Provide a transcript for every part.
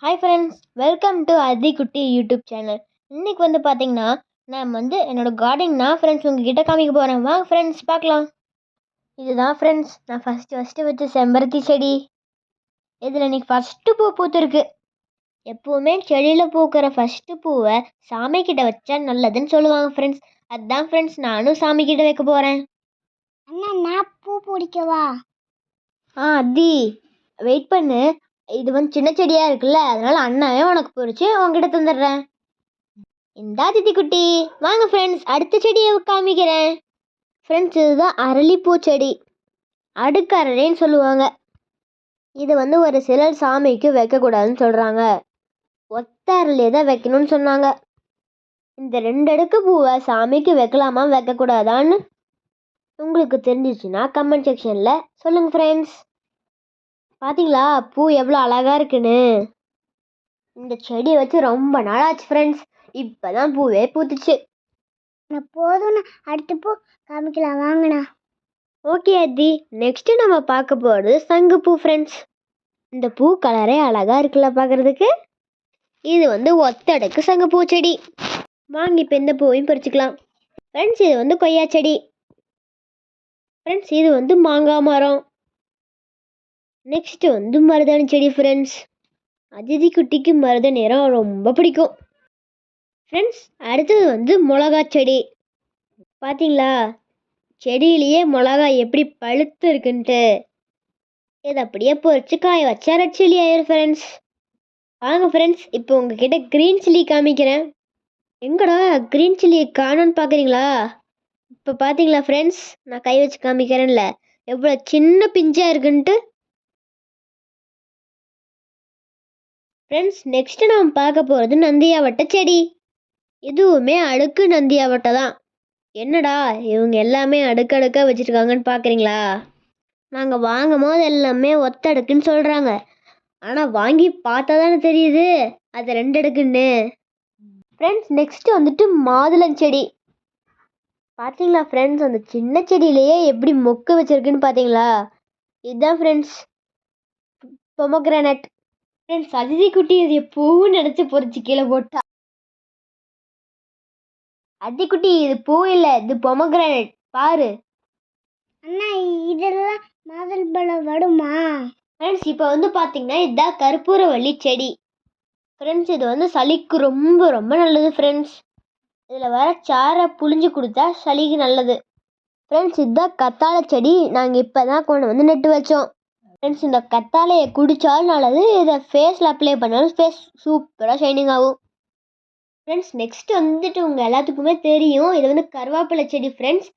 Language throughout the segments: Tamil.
Hi friends, welcome to Adhikutti YouTube channel. இன்றைக்கி பார்த்தீங்கன்னா நான் என்னோடய கார்டனிங் ஃப்ரெண்ட்ஸ் உங்ககிட்ட காமிக்க போகிறேன். வாங்க ஃப்ரெண்ட்ஸ் பார்க்கலாம். இதுதான் ஃப்ரெண்ட்ஸ் நான் ஃபஸ்ட்டு வச்ச செம்பருத்தி செடி. இதில் இன்றைக்கி ஃபஸ்ட்டு பூ பூத்துருக்கு. எப்போவுமே செடியில் பூக்கிற ஃபஸ்ட்டு பூவை சாமிக்கிட்ட வச்சா நல்லதுன்னு சொல்லுவாங்க ஃப்ரெண்ட்ஸ். அதுதான் ஃப்ரெண்ட்ஸ் நானும் சாமிக்கிட்ட வைக்க போகிறேன். அண்ணா நான் பூ பிடிக்கவா? அதி வெயிட் பண்ணு. இது சின்ன செடியாக இருக்குல்ல, அதனால அண்ணாவே உனக்கு பொறிச்சு உங்ககிட்ட தந்துடுறேன். இந்தா தித்தி குட்டி, வாங்க ஃப்ரெண்ட்ஸ் அடுத்த செடியை காமிக்கிறேன். ஃப்ரெண்ட்ஸ் இதுதான் அரளிப்பூ செடி. அடுக்கரளின்னு சொல்லுவாங்க. இது ஒரு சிலர் சாமிக்கு வைக்கக்கூடாதுன்னு சொல்கிறாங்க. ஒத்த அரளியை தான் வைக்கணும்னு சொன்னாங்க. இந்த 2 அடுக்கு பூவை சாமிக்கு வைக்கலாமா வைக்கக்கூடாதான்னு உங்களுக்கு தெரிஞ்சிச்சுன்னா கமெண்ட் செக்ஷனில் சொல்லுங்கள் ஃப்ரெண்ட்ஸ். பார்த்தீங்களா பூ எவ்வளோ அழகாக இருக்குன்னு. இந்த செடியை வச்சு ரொம்ப நாள் ஆச்சு ஃப்ரெண்ட்ஸ். இப்போ தான் பூவே பூத்துச்சு. நான் போதும்ண்ணா, அடுத்த பூ காமிக்கலாம் வாங்கண்ணா. ஓகே அத்தி, நெக்ஸ்ட்டு நம்ம பார்க்க போகிறது சங்குப்பூ ஃப்ரெண்ட்ஸ். இந்த பூ கலரே அழகாக இருக்குல்ல பார்க்குறதுக்கு. இது ஒத்தடுக்கு சங்குப்பூ செடி. வாங்கி இப்போ இந்த பூவையும் பறிச்சுக்கலாம் ஃப்ரெண்ட்ஸ். இது கொய்யா செடி ஃப்ரெண்ட்ஸ். இது மாங்காய் மரம். நெக்ஸ்ட்டு மருதாணி செடி ஃப்ரெண்ட்ஸ். அதிதி குட்டிக்கு மருத நிறம் ரொம்ப பிடிக்கும் ஃப்ரெண்ட்ஸ். அடுத்தது மிளகா செடி. பார்த்தீங்களா செடியிலேயே மிளகா எப்படி பழுத்து இருக்குன்ட்டு. இதை அப்படியே பொறிச்சு காய வச்சா ரெட் சில்லி ஆயிரும் ஃப்ரெண்ட்ஸ். வாங்க ஃப்ரெண்ட்ஸ் இப்போ உங்ககிட்ட க்ரீன் சில்லி காமிக்கிறேன். எங்கடா க்ரீன் சில்லி காணும்னு பார்க்குறீங்களா? இப்போ பார்த்தீங்களா ஃப்ரெண்ட்ஸ், நான் கை வச்சு காமிக்கிறேன்ல எவ்வளோ சின்ன பிஞ்சாக இருக்குன்ட்டு. ஃப்ரெண்ட்ஸ் நெக்ஸ்ட்டு நாம் பார்க்க போகிறது நந்தியாவட்டை செடி. இதுவுமே அடுக்கு நந்தியாவட்டை தான். என்னடா இவங்க எல்லாமே அடுக்கடுக்காக வச்சுருக்காங்கன்னு பார்க்குறீங்களா? நாங்கள் வாங்கும் போது எல்லாமே ஒத்தடுக்குன்னு சொல்கிறாங்க. ஆனால் வாங்கி பார்த்தா தானே தெரியுது அது 2 அடுக்குன்னு. Friends next மாதுளஞ்செடி. பார்த்தீங்களா ஃப்ரெண்ட்ஸ், அந்த சின்ன செடியிலேயே எப்படி மொக்கு வச்சுருக்குன்னு பார்த்தீங்களா? இதுதான் ஃப்ரெண்ட்ஸ் பொமோகிரானட். ஃப்ரெண்ட்ஸ் அதிதி குட்டி இது பூன்னு நினச்சி பொறிச்சு கீழே போட்டா. அதிகுட்டி இது பூ இல்லை, இது பொமோகிரானட் பாரு. அண்ணா இதெல்லாம் மாதுளை பழம் வருமா? ஃப்ரெண்ட்ஸ் இப்போ பார்த்தீங்கன்னா இதுதான் கற்பூரவள்ளி செடி. ஃப்ரெண்ட்ஸ் இது சளிக்கு ரொம்ப ரொம்ப நல்லது ஃப்ரெண்ட்ஸ். இதில் வர சாரை புழிஞ்சு கொடுத்தா சளிக்கு நல்லது ஃப்ரெண்ட்ஸ். இதுதான் கத்தாழை செடி. நாங்கள் இப்போ தான் கொண்டு நட்டு வச்சோம் ஃப்ரெண்ட்ஸ். இந்த கத்தாழையை குடித்தாலும் நல்லது, இதை ஃபேஸில் அப்ளை பண்ணாலும் ஃபேஸ் சூப்பராக ஷைனிங் ஆகும் ஃப்ரெண்ட்ஸ். நெக்ஸ்ட் உங்கள் எல்லாத்துக்குமே தெரியும், இது கருவேப்பிலை செடி ஃப்ரெண்ட்ஸ்.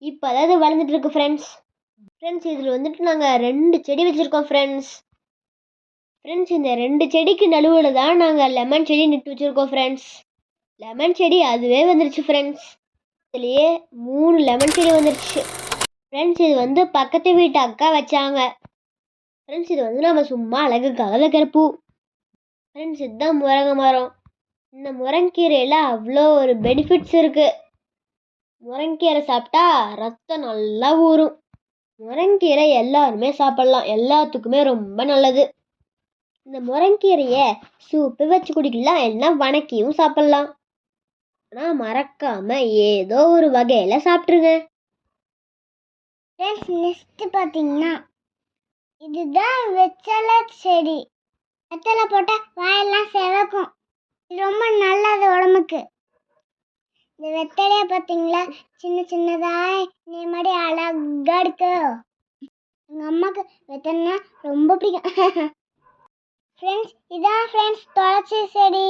இப்போ அதாவது வளர்ந்துட்டு இருக்கு ஃப்ரெண்ட்ஸ். ஃப்ரெண்ட்ஸ் இதில் நாங்கள் 2 செடி வச்சுருக்கோம் ஃப்ரெண்ட்ஸ். ஃப்ரெண்ட்ஸ் இந்த 2 செடிக்கு நடுவில் தான் நாங்கள் லெமன் செடி நட்டு வச்சுருக்கோம் ஃப்ரெண்ட்ஸ். லெமன் செடி அதுவே வந்துருச்சு ஃப்ரெண்ட்ஸ். இதுலேயே 3 லெமன் செடி வந்துருச்சு ஃப்ரெண்ட்ஸ். இது பக்கத்து வீட்டு அக்கா வச்சாங்க ஃப்ரெண்ட்ஸ். இது நம்ம சும்மா அழகுக்காக வைக்கிற பூ ஃப்ரெண்ட்ஸ். இதுதான் முருங்கை மரம். இந்த முருங்கீரையில் அவ்வளோ ஒரு பெனிஃபிட்ஸ் இருக்குது. முருங்கீரை சாப்பிட்டா ரத்தம் நல்லா ஊறும். முருங்கீரை எல்லாருமே சாப்பிட்லாம், எல்லாத்துக்குமே ரொம்ப நல்லது. இந்த முருங்கீரையை சூப்பு வச்சு குடிக்கலாம், இல்லைன்னா வணக்கியும் சாப்பிட்லாம். ஆனால் மறக்காமல் ஏதோ ஒரு வகையில் சாப்பிட்ருங்க. நெக்ஸ்ட்டு பார்த்தீங்கன்னா இதுதான் வெத்தலை செடி. வெத்தலை போட்டால் வாயெல்லாம் செவக்கும். இது ரொம்ப நல்லது உடம்புக்கு. இந்த வெத்தலையை பார்த்தீங்களா சின்ன சின்னதாக இந்த மாதிரி அழகாக இருக்கு. எங்கள் அம்மாவுக்கு வெத்தலைன்னா ரொம்ப பிடிக்கும் ஃப்ரெண்ட்ஸ். இதான் ஃப்ரெண்ட்ஸ் துளசி செடி.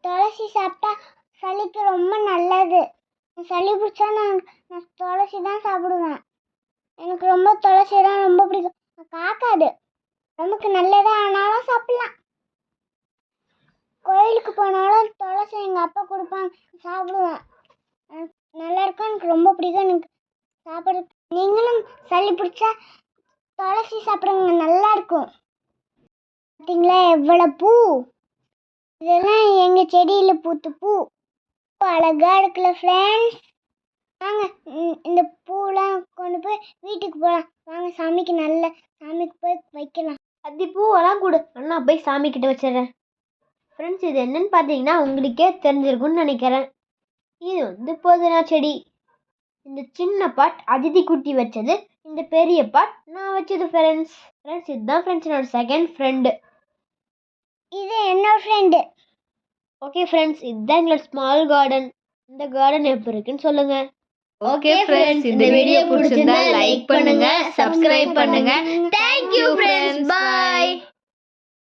துளசி சாப்பிட்டா சளிக்கு ரொம்ப நல்லது. சளி பிடிச்சா நான் துளசி தான் சாப்பிடுவேன். எனக்கு ரொம்ப துளசி தான் ரொம்ப பிடிக்கும். காக்காது, நமக்கு நல்லதா ஆனாலும் சாப்பிடலாம். கோயிலுக்கு போனாலும் துளசி எங்கள் அப்பா கொடுப்பாங்க, சாப்பிடுவேன். நல்லா இருக்கும், எனக்கு ரொம்ப பிடிக்கும். எனக்கு சாப்பிட நீங்களும் சளி பிடிச்சா துளசி சாப்பிடுங்க, நல்லா இருக்கும். பார்த்தீங்களா எவ்வளோ பூ. இதெல்லாம் எங்கள் செடியில் பூத்து பூ அழகாக இருக்குல்ல ஃப்ரெண்ட்ஸ். வாங்க இந்த பூலாம் கொண்டு போய் வீட்டுக்கு போகலாம். வாங்க சாமிக்கு போய் வைக்கலாம். அத்தி பூவெல்லாம் கொடு, அண்ணா போய் சாமி கிட்ட வச்சிடுறேன். ஃப்ரெண்ட்ஸ், இது என்னன்னு பார்த்தீங்கன்னா உங்களுக்கே தெரிஞ்சிருக்கும்னு நினைக்கிறேன். இது வந்து புதினா செடி. இந்த சின்ன பாட் அதிதி குட்டி வச்சது, இந்த பெரிய பாட் நான் வச்சது ஃப்ரெண்ட்ஸ். இதுதான் ஃப்ரெண்ட்ஸ் என்னோட செகண்ட் ஃப்ரெண்டு. இது என்னோட ஃப்ரெண்டு. ஓகே ஃப்ரெண்ட்ஸ், இதுதான் எங்களோட ஸ்மால் கார்டன். இந்த கார்டன் எப்படி இருக்குன்னு சொல்லுங்க. ஓகே ஃப்ரெண்ட்ஸ், இந்த வீடியோ பிடிச்சிருந்தா லைக் பண்ணுங்க, சப்ஸ்கிரைப் பண்ணுங்க. தேங்க்யூ ஃப்ரெண்ட்ஸ், பாய்.